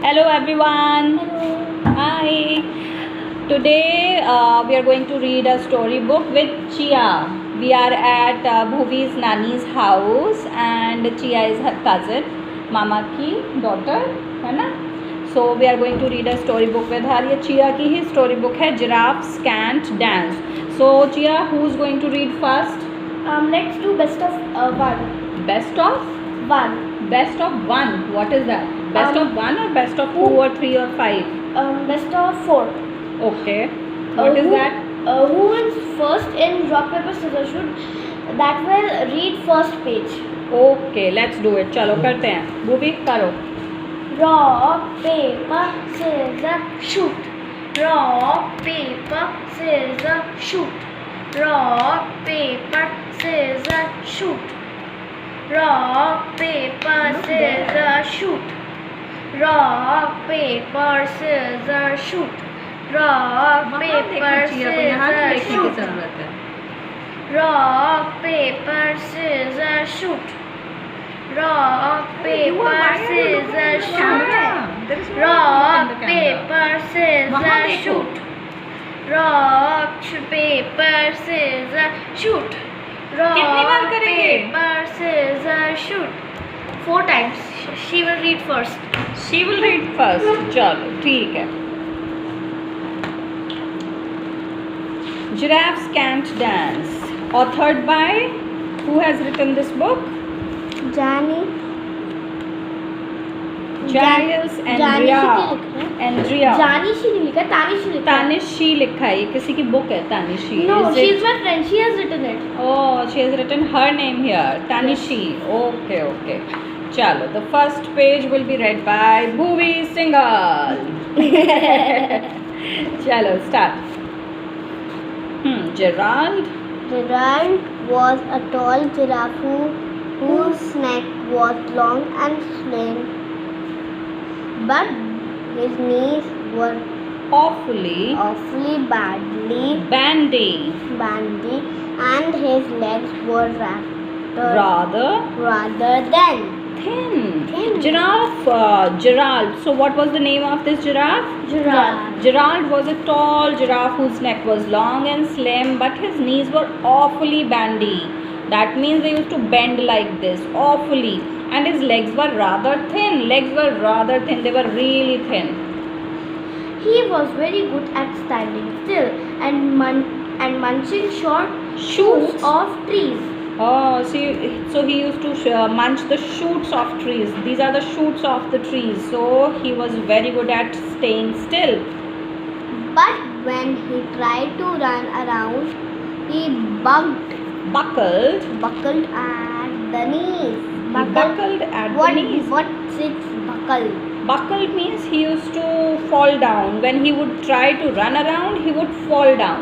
Hello everyone. Hello. Hi. Today we are going to read a storybook with Chia. We are at Bhuvi's Nani's house and Chia is her cousin, Mama की daughter, है ना? So we are going to read a storybook with her. ये Chia की ही storybook है Giraffes Can't Dance. So Chia, who's going to read first? Let's do best of one. Best of? One. Best of one. What is that? Best of one or best of 2 or 3 or 5? Best of four. Okay. What is that? Who wins first in rock paper scissors shoot? That will read first page. Okay, let's do it. चलो करते हैं. Bhuvi करो. Rock paper scissors shoot. Rock paper scissors shoot. Rock paper scissors shoot. Rock paper scissors shoot. Rock paper scissors shoot. Rock paper scissors shoot. Rock paper scissors shoot. Rock paper scissors shoot. Rock paper scissors shoot. Rock paper scissors shoot. Rock paper scissors shoot. 4 times. She will read first. She will read first. चलो ठीक है. Giraffes Can't Dance. Authored by who has written this book? Giles and Andrea. Janishi नहीं लिखा, तानिशी लिखा. तानिशी लिखा है. ये किसी की बुक है तानिशी. No, she is my friend. She has written it. Oh, she has written her name here. Tanishi. Okay, okay. Chalo, the first page will be read by Bhuvi Singhal. Chalo, start. Gerald. Gerald was a tall giraffe whose neck was long and slim, but his knees were Awfully badly bandy. and his legs were Rather thin. thin. Gerald. So what was the name of this giraffe? Gerald was a tall giraffe whose neck was long and slim, but his knees were awfully bandy. That means they used to bend like this, awfully. And his legs were rather thin. They were really thin. He was very good at standing still and munching short shoots of trees. Oh, so he used to munch the shoots of trees. These are the shoots of the trees. So he was very good at staying still. But when he tried to run around, he buckled at the knees. Buckled at the knees. What's it buckle? Buckled means he used to fall down. When he would try to run around, he would fall down.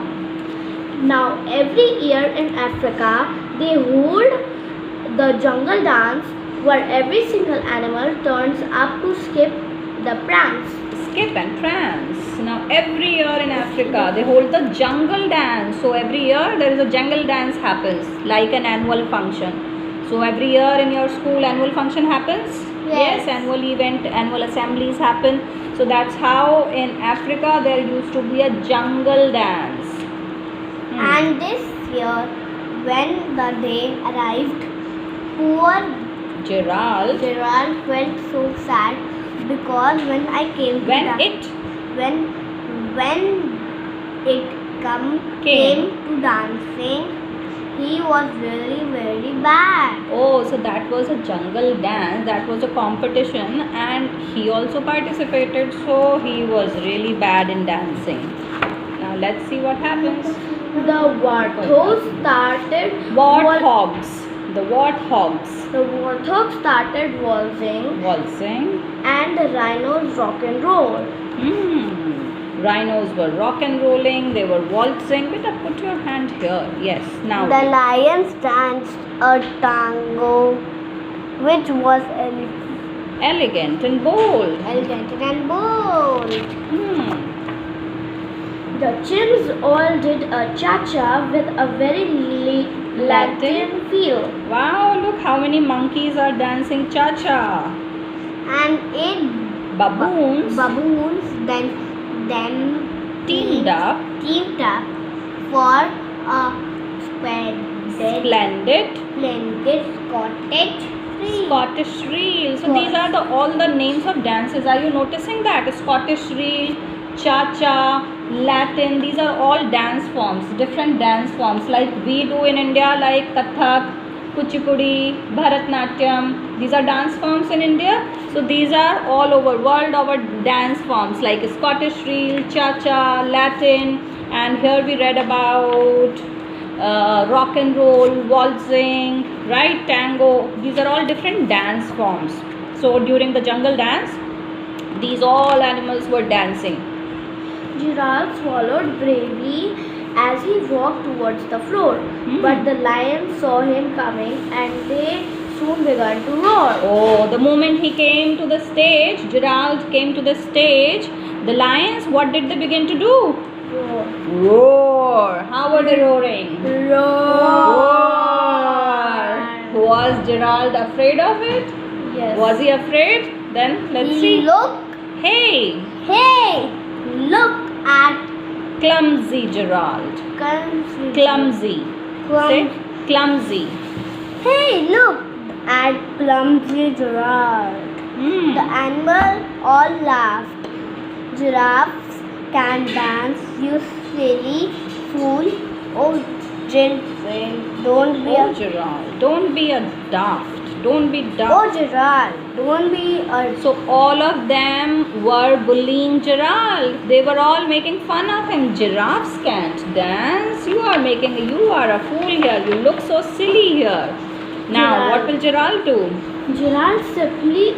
Now every year in Africa, they hold the jungle dance where every single animal turns up to skip the prance. Skip and prance. Now every year in Africa, they hold the jungle dance. So every year there is a jungle dance happens like an annual function. So every year in your school annual function happens? Yes. Annual event, annual assemblies happen. So that's how in Africa there used to be a jungle dance. And this year, when the day arrived, poor Gerald felt so sad because when I came to when it came to dancing, he was really very bad. Oh, so that was a jungle dance. That was a competition, and he also participated. So he was really bad in dancing. Now let's see what happens. The warthogs started. The warthogs. The warthogs started Waltzing. And the rhinos rock and roll. Rhinos were rock and rolling. They were waltzing. Beta, put your hand here. Yes. Now. The lions danced a tango, which was Elegant and bold. The chimps all did a cha-cha with a very Latin feel. Wow, look how many monkeys are dancing cha-cha. And 8 baboons then teamed up for a splendid Scottish reel. So these are all the names of dances. Are you noticing that? Scottish reel, cha-cha, Latin. These are all dance forms, different dance forms like we do in India, like Kathak, Kuchipudi, Bharatnatyam. These are dance forms in India. So these are all over world our dance forms like Scottish reel, cha-cha, Latin, and here we read about rock and roll, waltzing, right, tango. These are all different dance forms. So during the jungle dance, these all animals were dancing. Giraffes followed bravely as he walked towards the floor. But the lions saw him coming and they soon began to roar. Oh, the moment he came to the stage, Gerald came to the stage, the lions, what did they begin to do? Roar. How were they roaring? Roar. Was Gerald afraid of it? Yes. Was he afraid? Then let's see. Look. Hey. Look at Clumsy Gerald. Clumsy. Say clumsy. Hey, look at clumsy Gerald. The animal all laughed. Giraffes can dance, you silly fool. Oh, Gerald, don't be a... Gerald, don't be a daft. Don't be daft. Oh, Gerald, don't be a... So all of them were bullying Gerald. They were all making fun of him. Giraffes can't dance. You are a fool here. You look so silly here. Now, Gerald. what will Gerald do? Gerald simply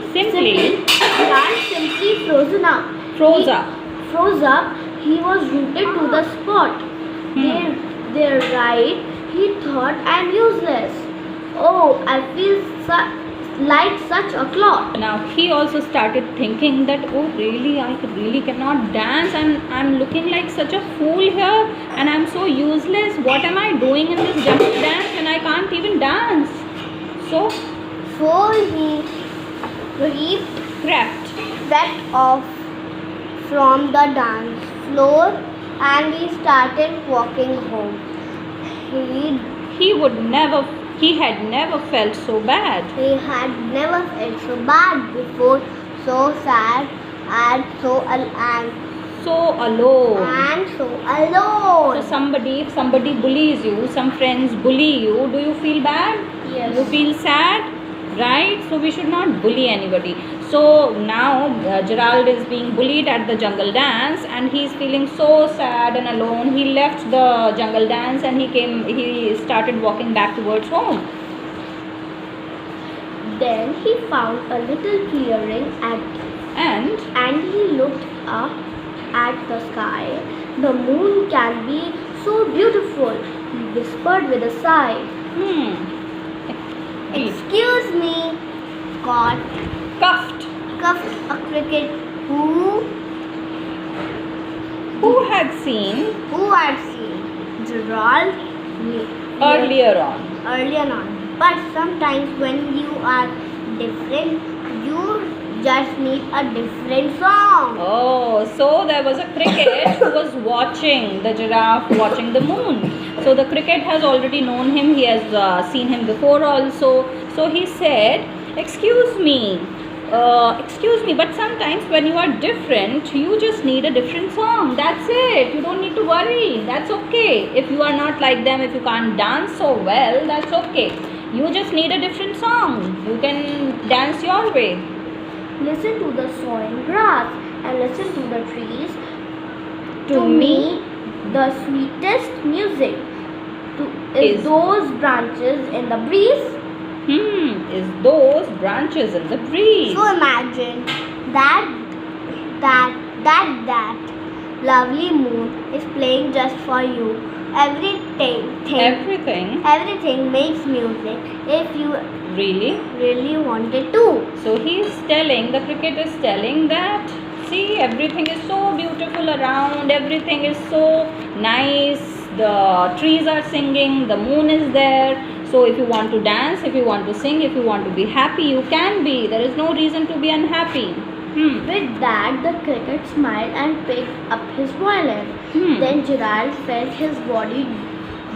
froze up. He was rooted to the spot. They're right, he thought, I'm useless. Oh, I feel like such a clod. Now he also started thinking that, oh really, I really cannot dance. I'm looking like such a fool here, and I'm so useless. What am I doing in this jungle dance when I can't even dance? So he crept off from the dance floor and he started walking home. He had never felt so bad. He had never felt so bad before, so sad and so alone. So if somebody bullies you, some friends bully you, do you feel bad? Yes. You feel sad, right? So we should not bully anybody. So now Gerald is being bullied at the jungle dance and he is feeling so sad and alone. He left the jungle dance and he started walking back towards home. Then he found a little clearing and he looked up at the sky. The moon can be so beautiful, he whispered with a sigh. Excuse me, cuffed a cricket who had seen Gerald earlier on. But sometimes when you are different, you just need a different song. Oh, so there was a cricket who was watching the giraffe watching the moon. So the cricket has already known him. He has seen him before also. So he said, excuse me, but sometimes when you are different, you just need a different song. That's it. You don't need to worry. That's okay. If you are not like them, if you can't dance so well, that's okay. You just need a different song. You can dance your way. Listen to the soaring grass and listen to the trees. To me, the sweetest music is those branches in the breeze. Is those branches in the breeze. So imagine that lovely moon is playing just for you. Everything makes music if you really wanted to. So the cricket is telling that, see, everything is so beautiful around, everything is so nice, the trees are singing, the moon is there. So if you want to dance, if you want to sing, if you want to be happy, you can be. There is no reason to be unhappy. With that, the cricket smiled and picked up his violin. Then Gerald felt his body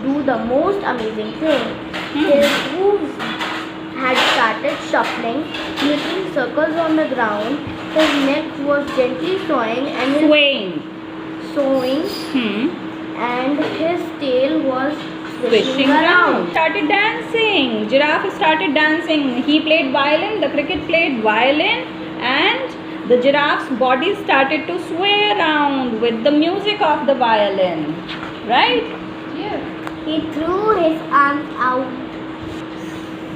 do the most amazing thing. His hooves had started shuffling, making circles on the ground. His neck was gently swaying and and his tail was swishing around. Started dancing. Giraffe started dancing. He played violin. The cricket played violin, and the giraffe's body started to sway around with the music of the violin. Right? Yeah. He threw his arms out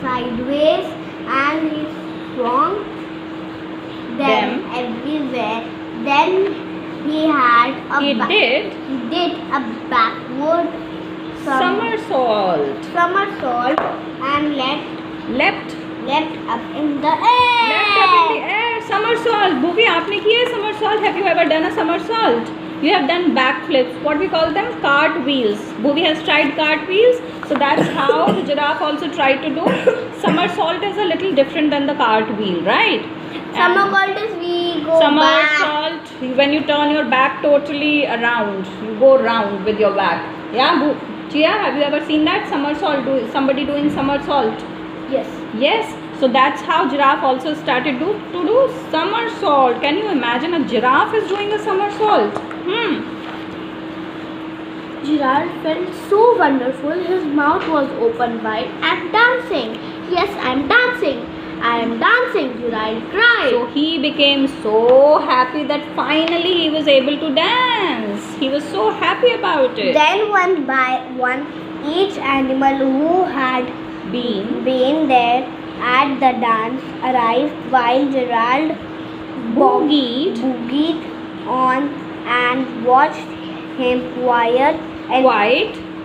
sideways and he swung them everywhere. Then he did a backward somersault and leapt up in the air. Somersault. Bhuvi, आपने किया है somersault? Have you ever done a somersault? You have done backflips. What we call them? Cartwheels. Bhuvi has tried cartwheels. So that's how the giraffe also tried to do. Somersault is a little different than the cartwheel, right? Somersault is we go somersault back. When you turn your back totally around, you go round with your back. Yeah, Chia, have you ever seen that somersault? Somebody doing somersault? Yes. So that's how giraffe also started to do somersault. Can you imagine a giraffe is doing a somersault? Giraffe felt so wonderful. His mouth was open wide and dancing. Yes, I am dancing. I am dancing, Giraffe cried. So he became so happy that finally he was able to dance. He was so happy about it. Then one by one, each animal who had been there at the dance arrived while Gerald boogied on and watched him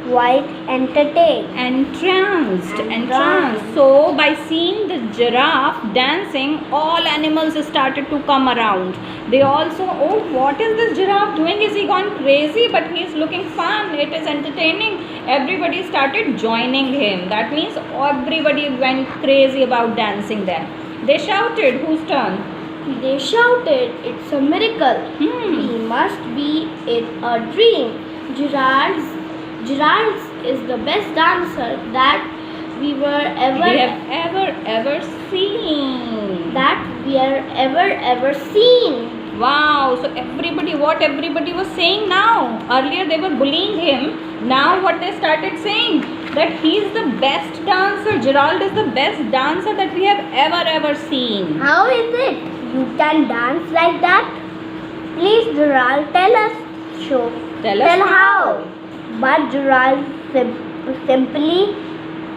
quite entranced. So by seeing the giraffe dancing, all animals started to come around. They also, oh, what is this giraffe doing? Is he gone crazy? But he is looking fun. It is entertaining. Everybody started joining him. That means everybody went crazy about dancing then. They shouted. Whose turn? They shouted, "It's a miracle. He must be in a dream. Giraffes is the best dancer that we have ever seen. Wow, so what everybody was saying now. Earlier they were bullying him. Now what they started saying? That he is the best dancer. Gerald is the best dancer that we have ever seen. How is it you can dance like that? Please, Gerald, tell us. Tell how. But Gerald simply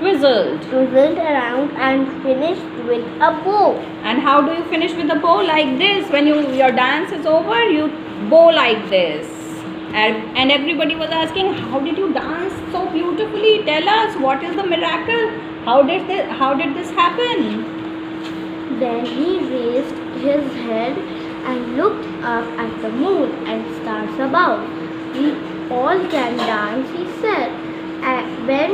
twizzled around and finished with a bow. And how do you finish with a bow? Like this. When your dance is over, you bow like this. And everybody was asking, how did you dance so beautifully? Tell us, what is the miracle? How did this happen? Then he raised his head and looked up at the moon and stars above. We all can dance, he said, when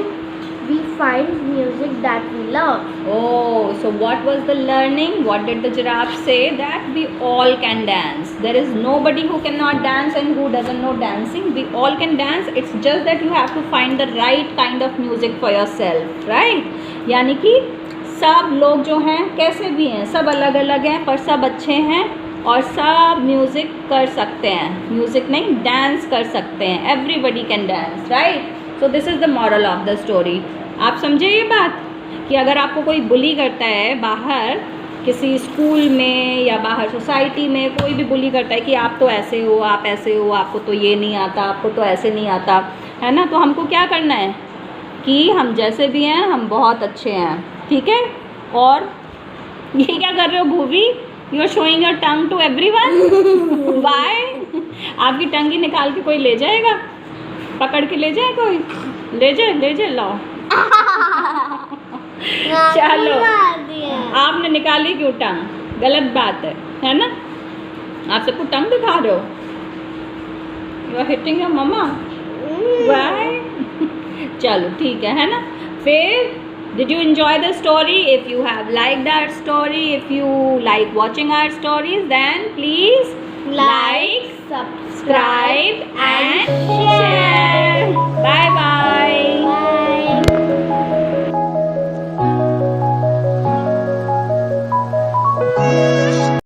we find music that we love. Oh, so what was the learning? What did the giraffe say? That we all can dance. There is nobody who cannot dance and who doesn't know dancing. We all can dance. It's just that you have to find the right kind of music for yourself, right? यानी कि सब लोग जो हैं कैसे भी हैं, सब अलग अलग हैं, पर सब अच्छे हैं और सब म्यूज़िक कर सकते हैं. म्यूज़िक नहीं, डांस कर सकते हैं. Everybody can dance, right? So this is the moral of the story. आप समझे ये बात कि अगर आपको कोई बुली करता है बाहर किसी स्कूल में या बाहर सोसाइटी में, कोई भी बुली करता है कि आप तो ऐसे हो, आप ऐसे हो, आपको तो ये नहीं आता, आपको तो ऐसे नहीं आता, है ना? तो हमको क्या करना है कि हम जैसे भी हैं हम बहुत अच्छे हैं, ठीक है? और ये क्या कर रहे हो Bhuvi? You are showing your tongue to everyone. Bye. आपकी टंग ही निकाल के कोई ले जाएगा? पकड़ के ले जाए कोई? ले जाए लाओ. चलो, आपने निकाली क्यों टंग? गलत बात है ना? आप सबको टंग दिखा रहे हो. You are hitting your mamma. Bye. चलो ठीक है ना? फिर Did you enjoy the story? If you have liked our story, if you like watching our stories, then please like, subscribe and share.